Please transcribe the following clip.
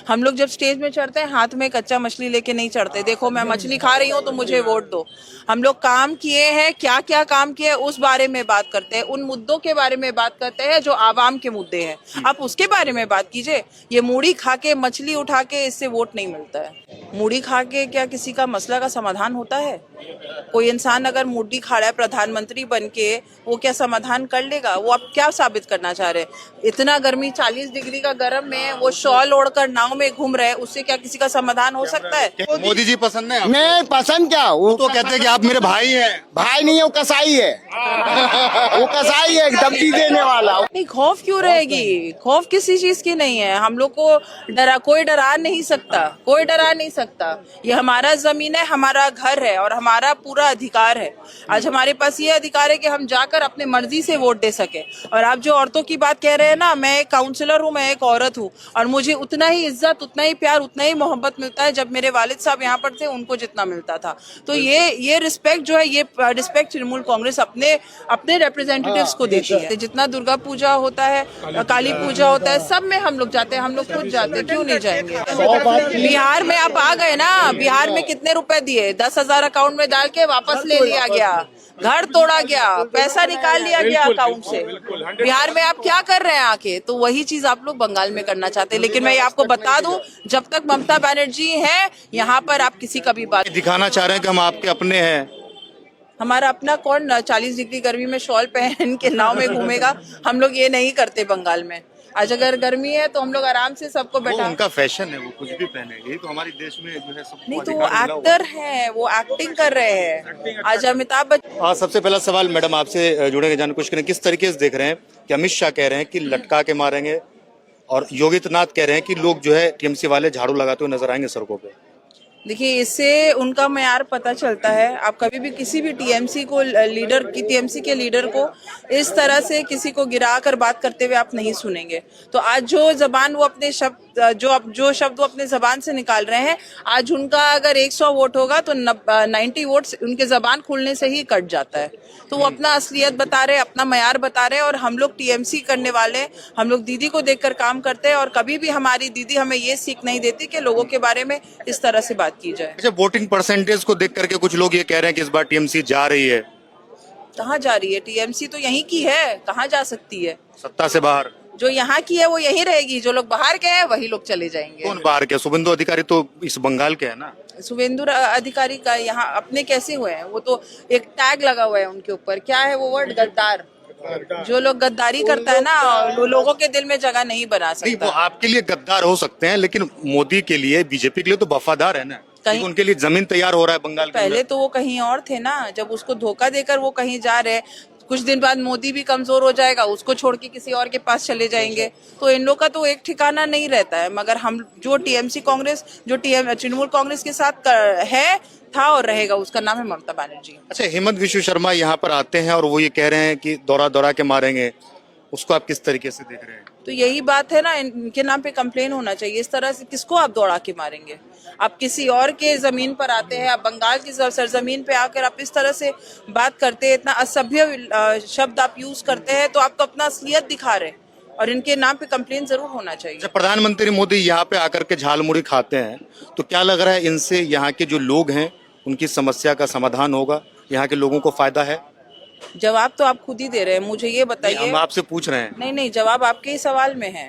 हम लोग जब स्टेज में चढ़ते हैं हाथ में कच्चा मछली लेके नहीं चढ़ते, देखो मैं मछली खा रही हूँ तो मुझे वोट दो। हम लोग काम किए हैं, क्या क्या काम किए उस बारे में बात करते हैं, उन मुद्दों के बारे में बात करते हैं जो आवाम के मुद्दे हैं। आप उसके बारे में बात कीजिए। ये मूढ़ी खा के मछली उठा के इससे वोट नहीं मिलता है। मूढ़ी खा के क्या किसी का मसला का समाधान होता है? कोई इंसान अगर मूढ़ी खा रहा है प्रधानमंत्री बन के, वो क्या समाधान कर लेगा? वो आप क्या साबित करना चाह रहे हैं? इतना गर्मी 40 डिग्री का गर्म में वो शॉल ओढ़कर नाव में घूम रहे हैं, उससे क्या किसी का समाधान हो सकता है? मोदी जी पसंद है? नहीं पसंद क्या, वो तो कहते हैं कि आप मेरे भाई हैं। भाई नहीं है, वो कसाई है। वो कसाई है, दबकी देने वाला। नहीं, खौफ क्यों रहेगी? खौफ किसी चीज की नहीं है। हम लोग को कोई डरा नहीं सकता, कोई डरा नहीं सकता। ये हमारा जमीन है, हमारा घर है और हमारा पूरा अधिकार है। आज हमारे पास ये अधिकार है कि हम जाकर अपने मर्जी से वोट दे सके। और आप जो औरतों की बात कह रहे हैं ना, मैं एक काउंसलर हूँ, मैं एक औरत हूँ और मुझे उतना ही इज्जत, उतना ही प्यार, उतना ही मोहब्बत मिलता है जब मेरे वालिद साहब यहाँ पर थे उनको जितना मिलता था। तो ये रिस्पेक्ट जो है, ये रिस्पेक्ट तृणमूल कांग्रेस अपने रिप्रेजेंटेटिव्स को देती है। जितना दुर्गा पूजा होता है, काली पूजा होता है, सब में हम लोग जाते हैं, हम लोग खुद जाते हैं, क्यों नहीं जाएंगे? बिहार में आप आ गए ना, बिहार में कितने रुपए दिए? 10,000 अकाउंट में डाल के वापस ले लिया गया, घर तोड़ा गया, पैसा निकाल लिया गया अकाउंट से। बिहार में आप क्या कर रहे हैं आके? तो वही चीज आप लोग बंगाल में करना चाहते हैं। लेकिन मैं आपको बता दूं, जब तक ममता बनर्जी है यहाँ पर, आप किसी का भी बात दिखाना चाह रहे हैं कि हम आपके अपने हैं। हमारा अपना कौन 40 डिग्री गर्मी में शॉल पहन के नाव में घूमेगा? हम लोग ये नहीं करते बंगाल में। आज अगर गर्मी है तो हम लोग आराम से सबको बैठा, उनका फैशन है, वो कुछ भी पहने, यही तो हमारे देश में जो है सबको नहीं तो वो एक्टर है, वो एक्टिंग कर रहे हैं। आज अमिताभ बच्चन। हाँ, सबसे पहला सवाल मैडम आपसे जुड़े जानने की कोशिश करें, किस तरीके से देख रहे हैं कि अमित शाह कह रहे हैं कि लटका के मारेंगे और योगी आदित्यनाथ कह रहे हैं कि लोग जो है टीएमसी वाले झाड़ू लगाते हुए नजर आएंगे सड़कों पे? देखिए, इससे उनका मयार पता चलता है। आप कभी भी किसी भी टीएमसी के लीडर को इस तरह से किसी को गिरा कर बात करते हुए आप नहीं सुनेंगे। तो आज जो जबान वो अपने शब्द जो शब्द वो अपने जबान से निकाल रहे हैं, आज उनका अगर 100 वोट होगा तो 90 वोट उनके जबान खुलने से ही कट जाता है। तो वो अपना असलियत बता रहे, अपना मयार बता रहे। और हम लोग टीएमसी करने वाले, हम लोग दीदी को देखकर काम करते हैं और कभी भी हमारी दीदी हमें ये सीख नहीं देती कि लोगों के बारे में इस तरह से बात की जाए। अच्छा, वोटिंग परसेंटेज को देख करके कुछ लोग ये कह रहे हैं कि इस बार टीएमसी जा रही है। कहाँ जा रही है? टीएमसी तो यहीं की है, कहाँ जा सकती है? सत्ता से बाहर जो यहाँ की है वो यहीं रहेगी, जो लोग बाहर के हैं वही लोग चले जाएंगे। कौन बाहर के? शुभेंदु अधिकारी तो इस बंगाल के है ना। शुभेंदु अधिकारी का यहाँ अपने कैसे हुए हैं? वो तो एक टैग लगा हुआ है उनके ऊपर, क्या है वो वर्ड? गद्दार। जो लोग गद्दारी करता है ना, वो लोगों के दिल में जगह नहीं बना नहीं, वो सकता। आपके लिए गद्दार हो सकते हैं, लेकिन मोदी के लिए, बीजेपी के लिए तो वफादार है ना। कहीं उनके लिए जमीन तैयार हो रहा है बंगाल के पहले अंदर। तो वो कहीं और थे ना, जब उसको धोखा देकर वो कहीं जा रहे, कुछ दिन बाद मोदी भी कमजोर हो जाएगा, उसको छोड़ के किसी और के पास चले जाएंगे। तो इन लोग का तो एक ठिकाना नहीं रहता है। मगर हम जो टीएमसी कांग्रेस, जो तृणमूल कांग्रेस के साथ है, था और रहेगा, उसका नाम है ममता बनर्जी। अच्छा, हेमंत विश्व शर्मा यहाँ पर आते हैं और वो ये कह रहे हैं कि दौरा के मारेंगे, उसको आप किस तरीके से देख रहे हैं? तो यही बात है ना, इनके नाम पे कंप्लेन होना चाहिए। इस तरह से किसको आप दौड़ा के मारेंगे? आप किसी और के जमीन पर आते हैं, आप बंगाल की सरजमीन पे आकर आप इस तरह से बात करते हैं, इतना असभ्य शब्द आप यूज करते हैं, तो आप तो अपना असलियत दिखा रहे हैं। और इनके नाम पे कंप्लेन जरूर होना चाहिए। जब प्रधानमंत्री मोदी यहाँ पे आकर के झालमुड़ी खाते हैं, तो क्या लग रहा है इनसे यहाँ के जो लोग हैं उनकी समस्या का समाधान होगा? यहाँ के लोगों को फायदा है? जवाब तो आप खुद ही दे रहे हैं, मुझे ये बताइए। हम आपसे पूछ रहे हैं। नहीं, जवाब आपके ही सवाल में है।